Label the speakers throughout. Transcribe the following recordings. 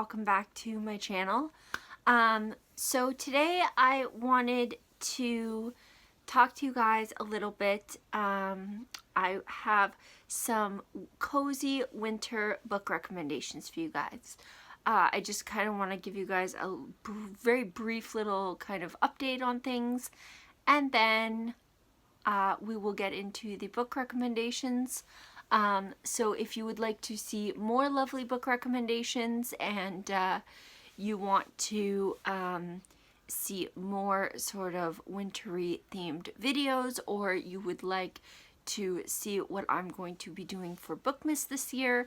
Speaker 1: welcome back to my channel. So today I wanted to talk to you guys a little bit. I have some cozy winter book recommendations for you guys. I just kind of want to give you guys a very brief little kind of update on things, and then we will get into the book recommendations. So if you would like to see more lovely book recommendations and you want to see more sort of wintry themed videos, or you would like to see what I'm going to be doing for Bookmas this year,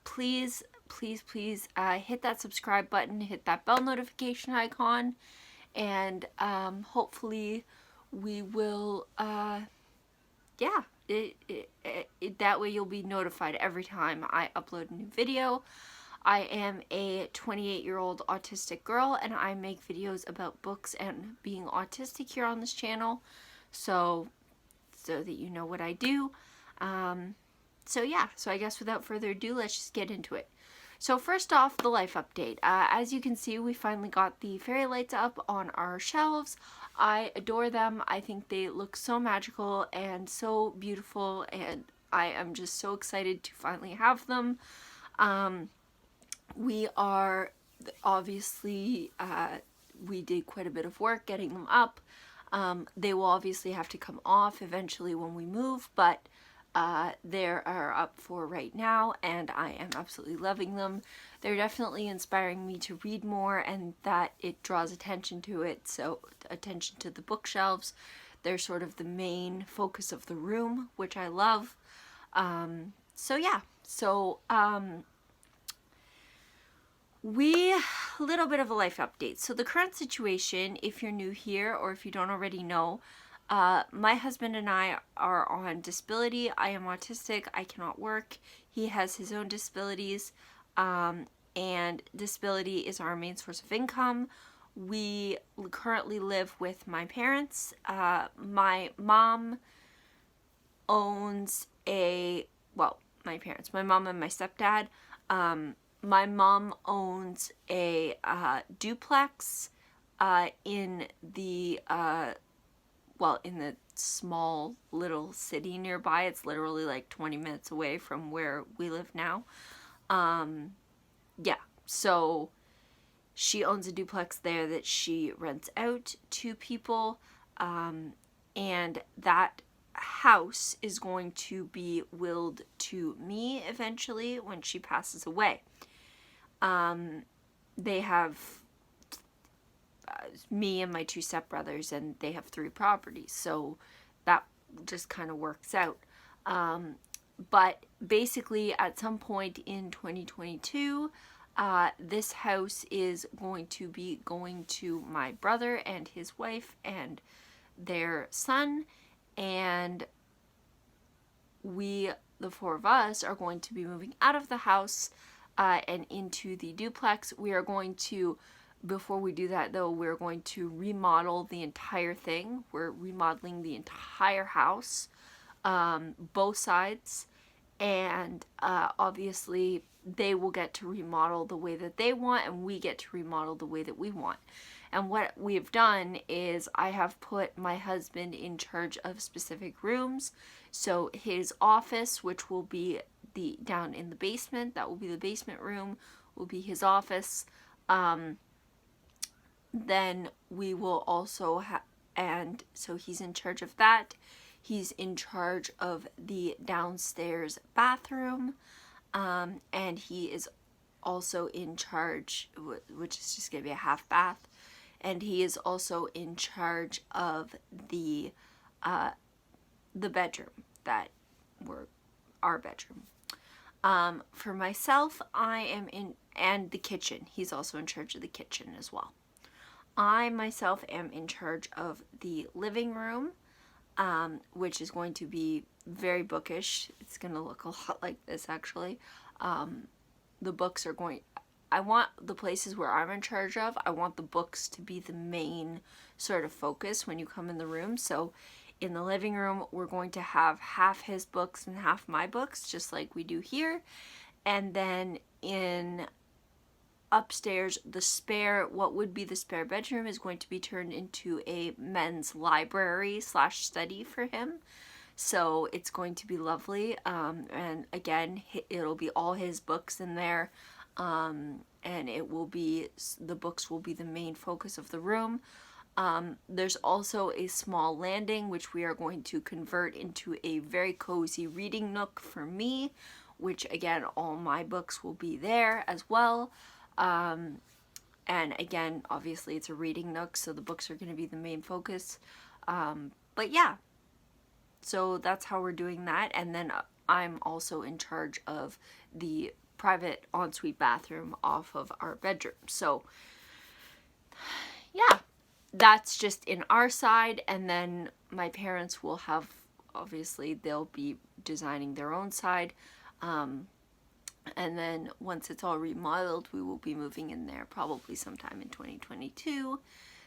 Speaker 1: please hit that subscribe button, hit that bell notification icon, and hopefully we will that way you'll be notified every time I upload a new video. I am a 28-year-old autistic girl, and I make videos about books and being autistic here on this channel, so that you know what I do. So I guess without further ado, let's just get into it. So first off, the life update. As you can see, we finally got the fairy lights up on our shelves. I adore them. I think they look so magical and so beautiful, and I am just so excited to finally have them. We are obviously, we did quite a bit of work getting them up. They will obviously have to come off eventually when we move, but they are up for right now, and I am absolutely loving them. They're definitely inspiring me to read more, and that it draws attention to it, so attention to the bookshelves. They're sort of the main focus of the room, which I love. A little bit of a life update. So the current situation, if you're new here or if you don't already know, my husband and I are on disability. I am autistic. I cannot work. He has his own disabilities, and disability is our main source of income. We currently live with my parents. My mom owns my parents, my mom and my stepdad. My mom owns a duplex in the small little city nearby. It's literally like 20 minutes away from where we live now. So she owns a duplex there that she rents out to people, and that house is going to be willed to me eventually when she passes away. They have me and my two stepbrothers, and they have 3 properties, so that just kind of works out. But basically, at some point in 2022, this house is going to be going to my brother and his wife and their son, and we, the 4 of us, are going to be moving out of the house and into the duplex. We are going to, before we do that though, we're going to remodel the entire thing. We're remodeling the entire house, both sides, and obviously they will get to remodel the way that they want, and we get to remodel the way that we want. And what we've done is I have put my husband in charge of specific rooms. So his office, which will be down in the basement, that will be the basement room, will be his office. Then we will also and so he's in charge of that. He's in charge of the downstairs bathroom, and he is also in charge, which is just going to be a half bath, and he is also in charge of the bedroom that our bedroom. For myself, I am and the kitchen. He's also in charge of the kitchen as well. I myself am in charge of the living room, which is going to be very bookish. It's going to look a lot like this, actually. The books are I want the places where I'm in charge of, I want the books to be the main sort of focus when you come in the room. So in the living room, we're going to have half his books and half my books, just like we do here. And then in upstairs, what would be the spare bedroom is going to be turned into a men's library slash study for him. So it's going to be lovely. And again, it'll be all his books in there. And the books will be the main focus of the room. There's also a small landing, which we are going to convert into a very cozy reading nook for me, which again, all my books will be there as well. And again, obviously it's a reading nook, so the books are going to be the main focus. But yeah, so that's how we're doing that. And then I'm also in charge of the private ensuite bathroom off of our bedroom. So yeah, that's just in our side. And then my parents will have, obviously they'll be designing their own side. And then once it's all remodeled, we will be moving in there probably sometime in 2022.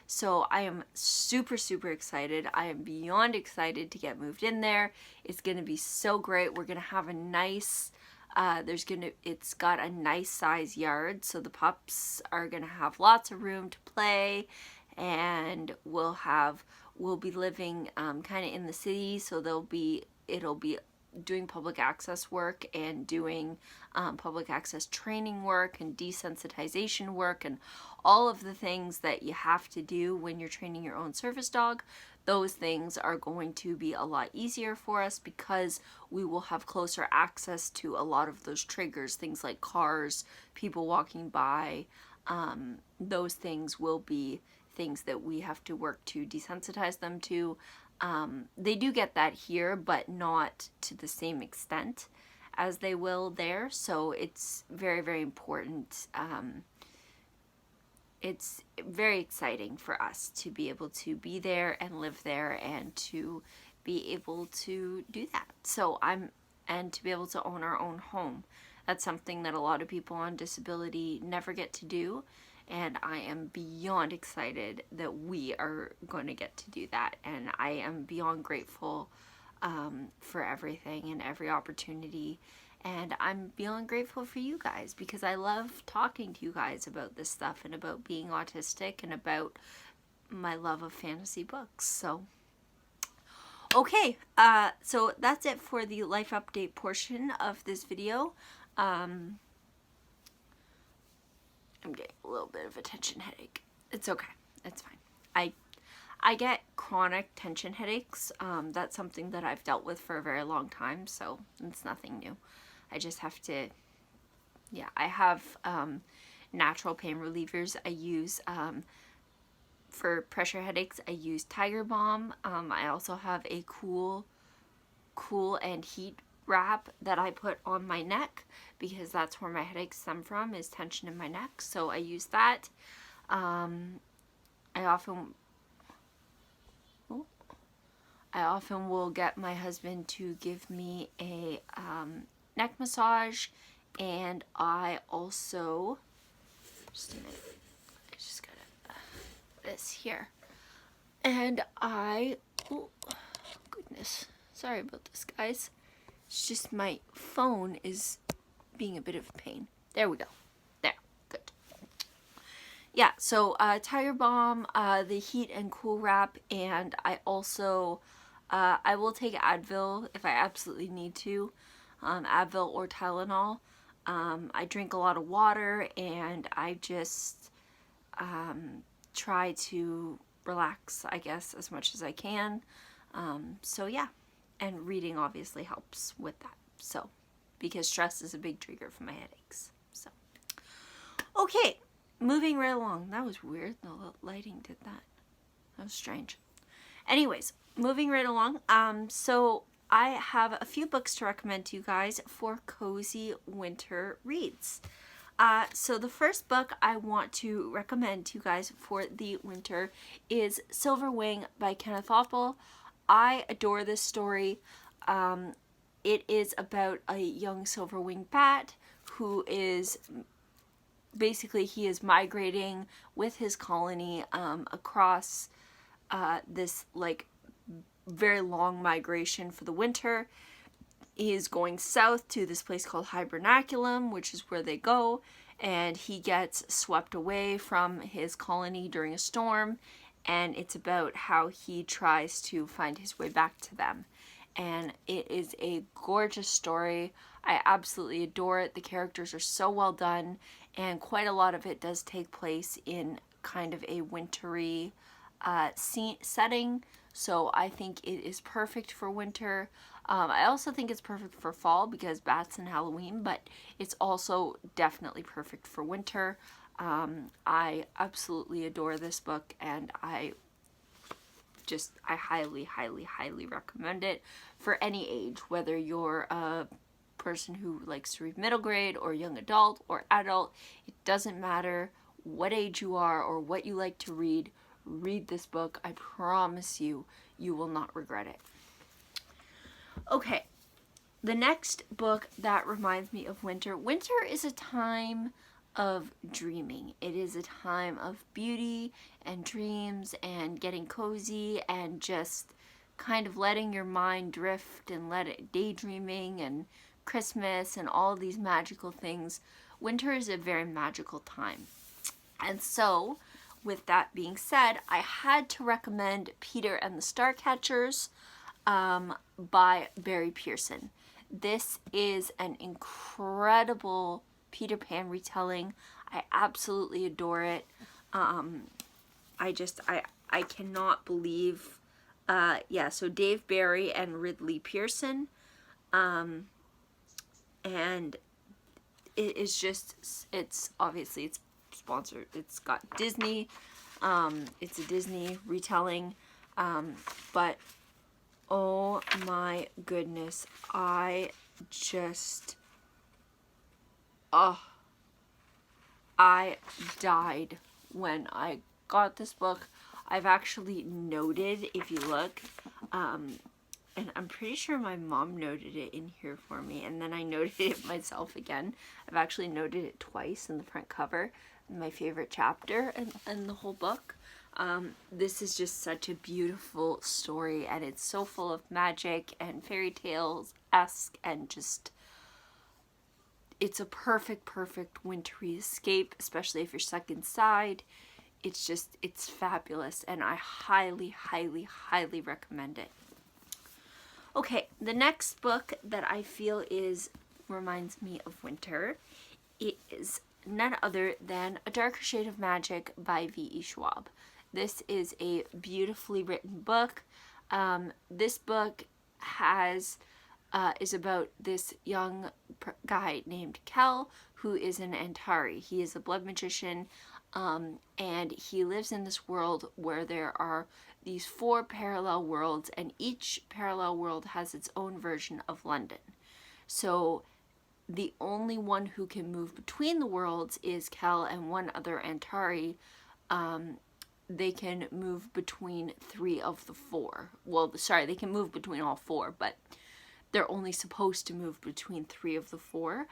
Speaker 1: So I am super, super excited. I am beyond excited to get moved in there. It's going to be so great. We're going to have a nice, it's got a nice size yard. So the pups are going to have lots of room to play, and we'll be living kind of in the city. So it'll be doing public access work and doing public access training work and desensitization work and all of the things that you have to do when you're training your own service dog. Those things are going to be a lot easier for us because we will have closer access to a lot of those triggers, things like cars, people walking by. Those things will be things that we have to work to desensitize them to. They do get that here, but not to the same extent as they will there. So it's very, very important. It's very exciting for us to be able to be there and live there and to be able to do that. And to be able to own our own home. That's something that a lot of people on disability never get to do. And I am beyond excited that we are going to get to do that. And I am beyond grateful for everything and every opportunity. And I'm beyond grateful for you guys because I love talking to you guys about this stuff and about being autistic and about my love of fantasy books. So, okay, so that's it for the life update portion of this video. I'm getting a little bit of a tension headache. It's okay. It's fine. I get chronic tension headaches. That's something that I've dealt with for a very long time, so it's nothing new. I just have to, yeah, I have natural pain relievers. I use, for pressure headaches, I use Tiger Balm. I also have a cool and heat wrap that I put on my neck because that's where my headaches stem from, is tension in my neck. So I use that. I often will get my husband to give me a neck massage, and I also, just a minute, I just got this here, and oh goodness, sorry about this, guys. It's just my phone is being a bit of a pain. There we go. There. Good. Yeah, so Tiger Balm, the heat and cool wrap, and I also, I will take Advil if I absolutely need to. Advil or Tylenol. I drink a lot of water, and I just try to relax, I guess, as much as I can. So yeah. And reading obviously helps with that. So, because stress is a big trigger for my headaches. So, okay, moving right along. That was weird. The lighting did that. That was strange. Anyways, moving right along. So I have a few books to recommend to you guys for cozy winter reads. So the first book I want to recommend to you guys for the winter is Silver Wing by Kenneth. I adore this story. It is about a young silver-winged bat who is basically, he is migrating with his colony across this like very long migration for the winter. He is going south to this place called Hibernaculum, which is where they go, and he gets swept away from his colony during a storm, and it's about how he tries to find his way back to them. And it is a gorgeous story. I absolutely adore it. The characters are so well done, and quite a lot of it does take place in kind of a wintry setting. So I think it is perfect for winter. I also think it's perfect for fall because bats and Halloween, but it's also definitely perfect for winter. I absolutely adore this book, and I highly, highly, highly recommend it for any age, whether you're a person who likes to read middle grade or young adult or adult. It doesn't matter what age you are or what you like to read. Read this book. I promise you, you will not regret it. Okay, the next book that reminds me of winter. Winter is a time of dreaming. It is a time of beauty and dreams and getting cozy and just kind of letting your mind drift and let it daydreaming and Christmas and all these magical things. Winter is a very magical time. And so, with that being said, I had to recommend Peter and the Starcatchers by Barry Pearson. This is an incredible Peter Pan retelling. I absolutely adore it. I cannot believe, so Dave Barry and Ridley Pearson, and it is just, it's sponsored, it's got Disney, it's a Disney retelling, but oh my goodness, I died when I got this book. I've actually noted, if you look, and I'm pretty sure my mom noted it in here for me, and then I noted it myself again. I've actually noted it twice in the front cover, my favorite chapter in the whole book. This is just such a beautiful story, and it's so full of magic and fairy tales-esque, and just, it's a perfect wintry escape, especially if you're stuck inside. It's fabulous, and I highly, highly, highly recommend it. Okay, the next book that I feel reminds me of winter is none other than A Darker Shade of Magic by V.E. Schwab. This is a beautifully written book. This book is about this young guy named Kel, who is an Antari. He is a blood magician, and he lives in this world where there are these 4 parallel worlds, and each parallel world has its own version of London. So the only one who can move between the worlds is Kel and one other Antari. They can move between 3 of the 4. Well, sorry, they can move between all 4, but they're only supposed to move between 3 of the 4,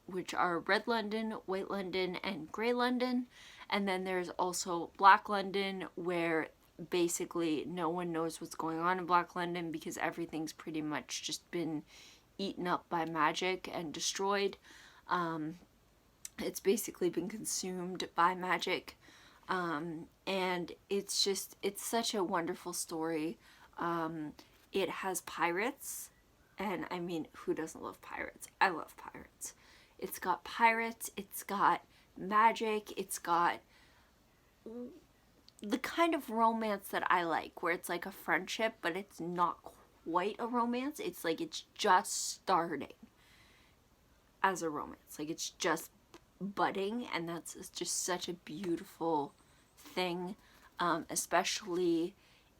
Speaker 1: which are Red London, White London, and Grey London. And then there's also Black London, where basically no one knows what's going on in Black London because everything's pretty much just been eaten up by magic and destroyed. It's basically been consumed by magic. And it's such a wonderful story. It has pirates, and I mean, who doesn't love pirates? I love pirates. It's got pirates, it's got magic, it's got the kind of romance that I like, where it's like a friendship, but it's not quite a romance. It's like it's just starting as a romance. Like it's just budding, and that's just such a beautiful thing, especially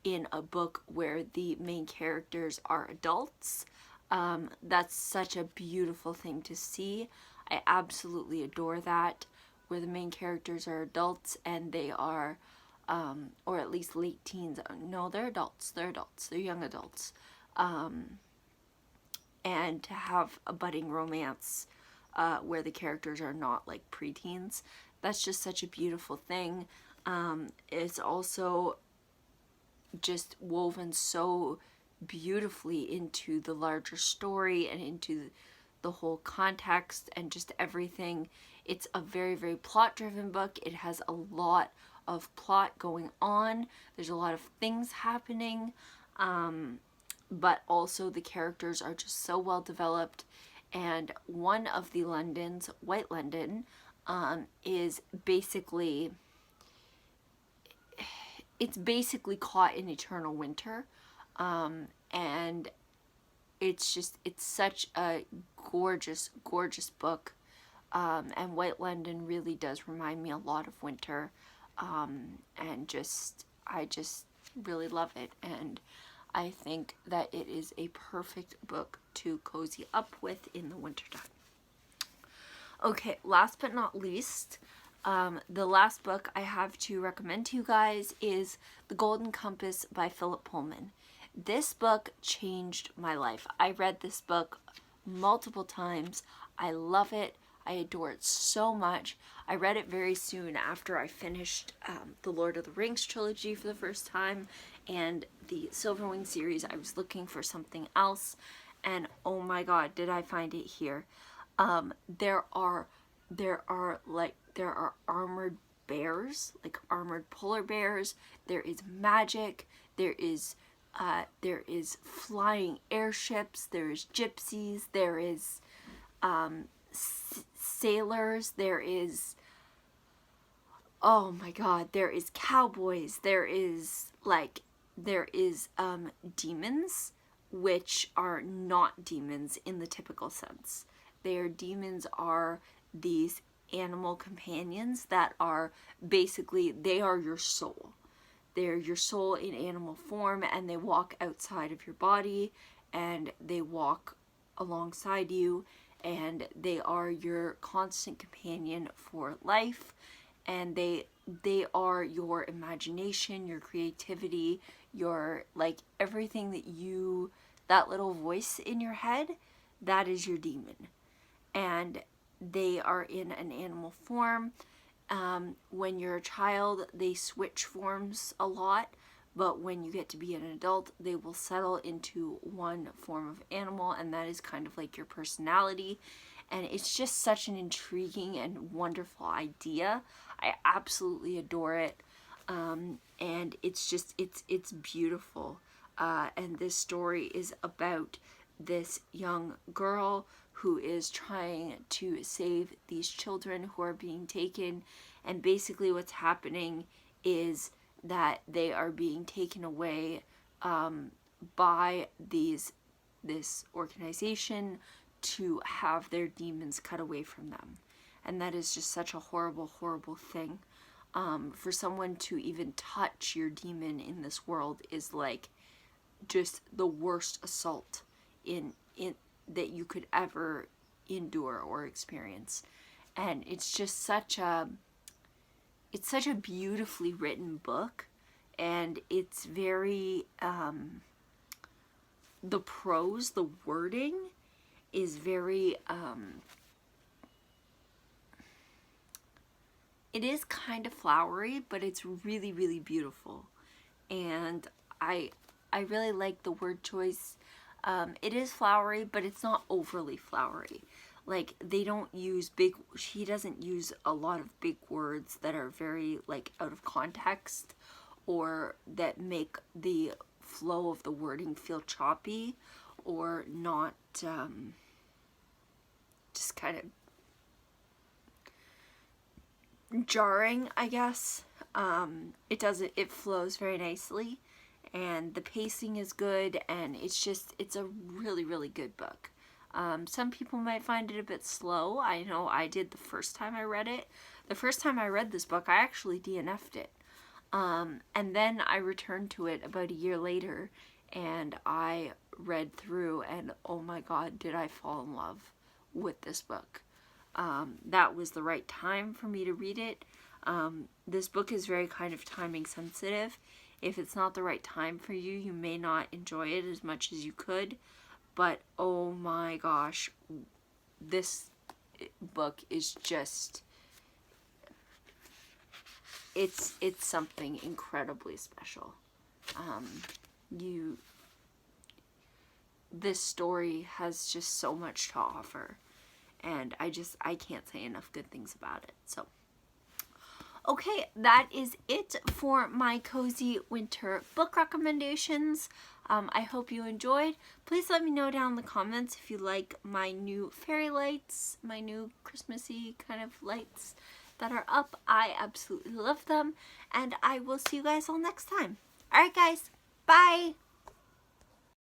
Speaker 1: in a book where the main characters are adults. That's such a beautiful thing to see. I absolutely adore that, where the main characters are adults and they are, or at least late teens. No, they're adults. They're young adults. And to have a budding romance where the characters are not like preteens, that's just such a beautiful thing. It's also just woven so beautifully into the larger story and into the whole context and just everything. It's a very, very plot-driven book. It has a lot of plot going on. There's a lot of things happening, but also the characters are just so well developed. And one of the Londons, White London, is basically, it's basically caught in eternal winter, and it's such a gorgeous, gorgeous book. And White London really does remind me a lot of winter, and I just really love it, and I think that it is a perfect book to cozy up with in the wintertime. Okay, last but not least, the last book I have to recommend to you guys is The Golden Compass by Philip Pullman. This book changed my life. I read this book multiple times. I love it. I adore it so much. I read it very soon after I finished the Lord of the Rings trilogy for the first time and the Silverwing series. I was looking for something else, and oh my god, did I find it here. There are armored bears, like armored polar bears. There is magic. There is flying airships. There is gypsies. There is sailors. There is, oh my god, there is cowboys. There is demons, which are not demons in the typical sense. Demons are these animal companions that are basically, they are your soul. They're your soul in animal form, and they walk outside of your body, and they walk alongside you, and they are your constant companion for life, and they are your imagination, your creativity, your, like, everything that little voice in your head, that is your demon. And they are in an animal form. When you're a child, they switch forms a lot, but when you get to be an adult, they will settle into one form of animal, and that is kind of like your personality. And it's just such an intriguing and wonderful idea. I absolutely adore it. And it's beautiful. And this story is about this young girl who is trying to save these children who are being taken, and basically what's happening is that they are being taken away by this organization to have their demons cut away from them. And that is just such a horrible, horrible thing. For someone to even touch your demon in this world is like just the worst assault in that you could ever endure or experience. And it's just such a beautifully written book, and it's very the prose, the wording is very it is kind of flowery, but it's really, really beautiful. And I really like the word choice. It is flowery, but it's not overly flowery. Like, she doesn't use a lot of big words that are very, like, out of context, or that make the flow of the wording feel choppy, or not, just kind of jarring, I guess. It flows very nicely, and the pacing is good, and it's a really, really good book. Some people might find it a bit slow. I know I did the first time I read it. The first time I read this book, I actually DNF'd it. And then I returned to it about a year later, and I read through, and oh my god, did I fall in love with this book. That was the right time for me to read it. This book is very kind of timing sensitive. If it's not the right time for you, you may not enjoy it as much as you could. But oh my gosh, this book is just, it's something incredibly special. This story has just so much to offer. and I can't say enough good things about it. So okay, that is it for my cozy winter book recommendations. I hope you enjoyed. Please let me know down in the comments if you like my new fairy lights, my new Christmassy kind of lights that are up. I absolutely love them, and I will see you guys all next time. Alright guys, bye!